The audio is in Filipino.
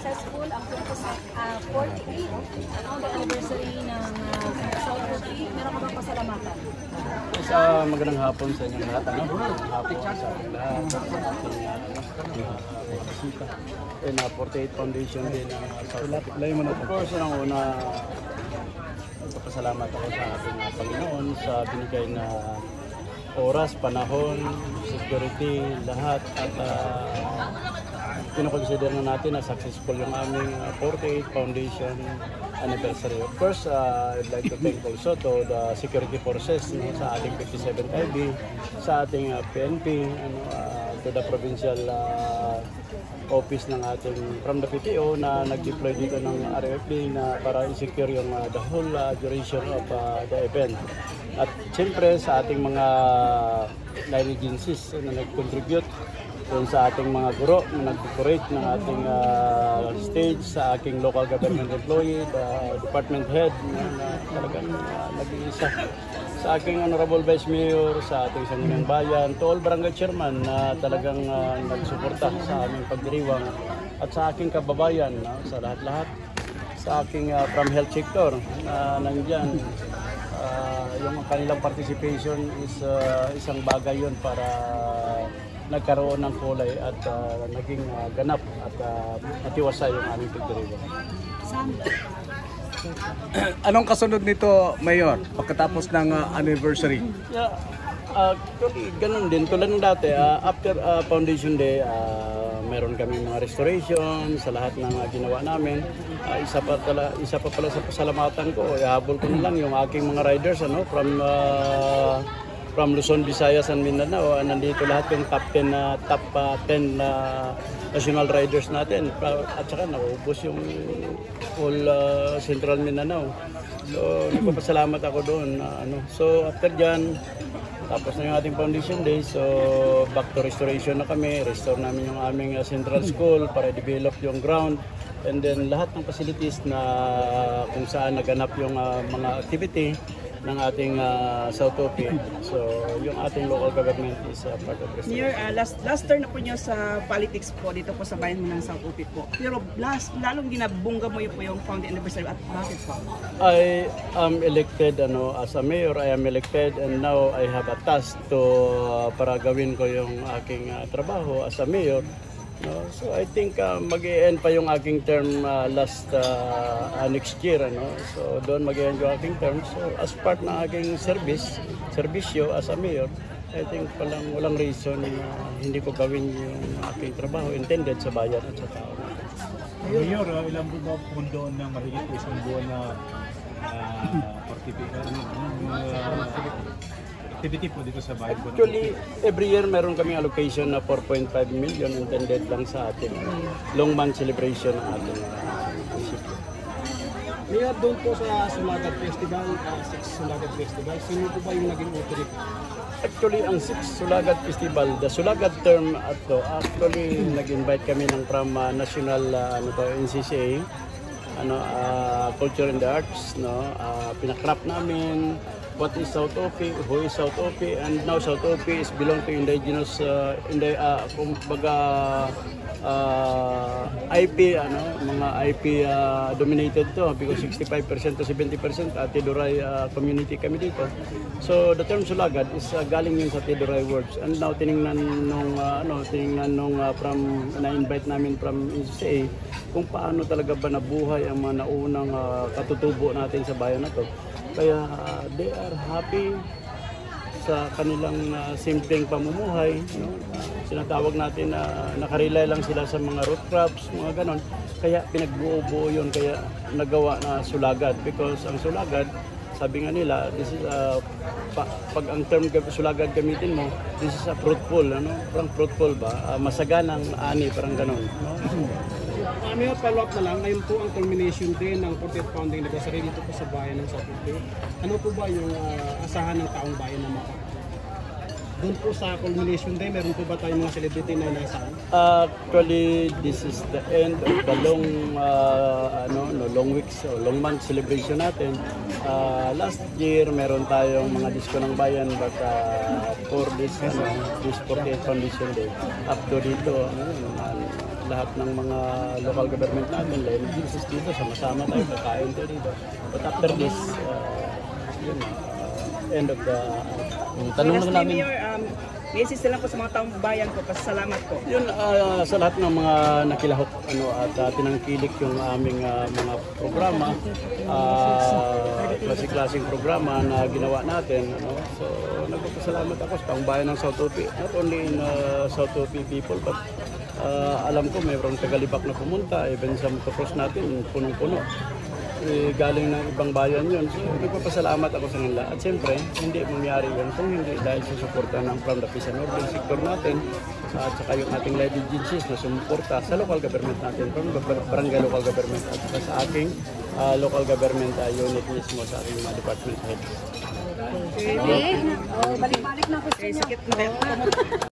successful ang 48 anniversary ng South Turkey. Meron ka bang pasalamatan? Magandang hapon sa inyo lahat. Hapon sa ating lahat. Sa ating kasita. And 48 Foundation din ng South Turkey. Of course, ang una, magpapasalamat ako sa ating Panginoon sa binigay na oras, panahon, security, lahat. At kinoconsider na natin na successful yung aming 48 Foundation anniversary. Of course, I'd like to thank also to the security forces sa ating 57 IB, sa ating PNP, to the provincial office ng ating from the PTO na nag-deploy dito ng RFD na para i-secure yung the whole duration of the event. At siyempre sa ating mga line agencies na nag-contribute doon sa ating mga guro na nag-decorate ng ating stage, sa aking local government employee, the department head na talagang nag-iisa, sa aking Honorable Vice Mayor, sa ating Sangguniang Bayan, to all barangay chairman na talagang nagsuporta sa aming pagdiriwang, at sa aking kababayan, sa lahat-lahat, sa aking from health sector na nandyan. Yung kanilang participation is isang bagay yun para nagkaroon ng kulay at naging ganap at matiwasay yung aming pagdiriwang. Anong kasunod nito, Mayor, pagkatapos ng anniversary? Yeah, actually, ganun din. Tulad ng dati, after Foundation Day, meron kami mga restoration sa lahat ng ginawa namin. Isa pa pala sa pasalamatan ko, ihabol ko na lang yung aking mga riders from Luzon, Visayas, and Mindanao. Nandito lahat yung top 10 na national riders natin. At saka naubos yung all Central Mindanao. So, nagpapasalamat ako doon. So, after dyan, tapos na yung ating Foundation Day. So, back to restoration na kami. Restore namin yung aming Central School para i-develop yung ground. And then, lahat ng facilities na kung saan naganap yung mga activity ng ating South Turkey. So, yung ating local government is part of this. Mayor, last turn na po niyo sa politics po dito po sa bayan mo ng South Turkey po. Pero lalong ginabungga mo po yung founding anniversary at bakit po? I am elected as a mayor. I am elected and now I have a task to para gawin ko yung aking trabaho as a mayor. So I think mag-e-end pa yung aking term next year. So doon mag-e-end yung aking term. So as part ng aking serbisyo as a mayor, I think walang reason na hindi ko gawin yung aking trabaho intended sa bayan at sa tao. Mayor, ilang pundo na mahigit isang buwan na activity po dito sa bayan? Actually, every year meron kaming allocation na 4.5 million intended lang sa ating long month celebration ng ating munisipyo. Mayor, doon po sa Sulagad Festival, 6 Sulagad Festival, sino po ba yung naging authority? Actually, ang 6 Sulagad Festival, the Sulagad term actually nag-invite kami ng from national NCCA, Culture and the Arts, pinakrap namin what is South Turkey, who is South Turkey, and now South Turkey is belong to indigenous kumbaga IP, mga IP dominated to because 65% to 70% Tiduray community kami dito. So the term Sulagad is galing yun sa Tiduray words, and now tiningnan nung from na-invite namin from NCCA kung paano talaga ba nabuhay ang mga naunang katutubo natin sa bayan na to. Kaya they are happy sa kanilang simpleng pamumuhay. Sinatawag natin na nakarelay lang sila sa mga root crops, mga ganon. Kaya pinagbuo-buo yun, kaya nagawa na Sulagad. Because ang Sulagad, sabi nga nila, this is pag ang term Sulagad gamitin mo, this is a fruitful, parang fruitful ba? Masaganang ani, parang ganon. Mayor, follow-up na lang, ngayon po ang culmination din ng 40th founding anniversary dito po sa bayan ng South Turkey. Ano po ba yung asahan ng taong bayan na doon po sa culmination day, meron po ba tayong mga celebrity na inaasahan? Actually, this is the end of the long weeks o long month celebration natin. Last year, meron tayong mga disco ng bayan, but for this 48th Foundation Day, up to dito, lahat ng mga local government natin, Lady Jesus dito, sama-sama tayo, kakain tayo dito. But after this, yun na, end of the tanong Lastly, na namin. Mayor, message na lang po sa mga taong bayan po, pasalamat po. Yun, sa lahat ng mga nakilahok at tinangkilik yung aming mga programa, klase-klaseng programa na ginawa natin. So, nagpapasalamat ako sa taong bayan ng South Opi. Not only in South Opi people, but alam ko mayroong tagalibak na pumunta, even sa motocross natin, punong-puno. Galing ng ibang bayan yun. So, nagpapasalamat ako sa nila. At siyempre, hindi mangyari yun kung hindi dahil sa suporta ng from the Peace and Order sector natin at saka yung ating Lady Agencies na sumuporta sa local government natin, from barangay local government at saka sa aking local government unit mismo sa ating mga department heads. Okay. Balik-balik na ako sa inyo. Sakit na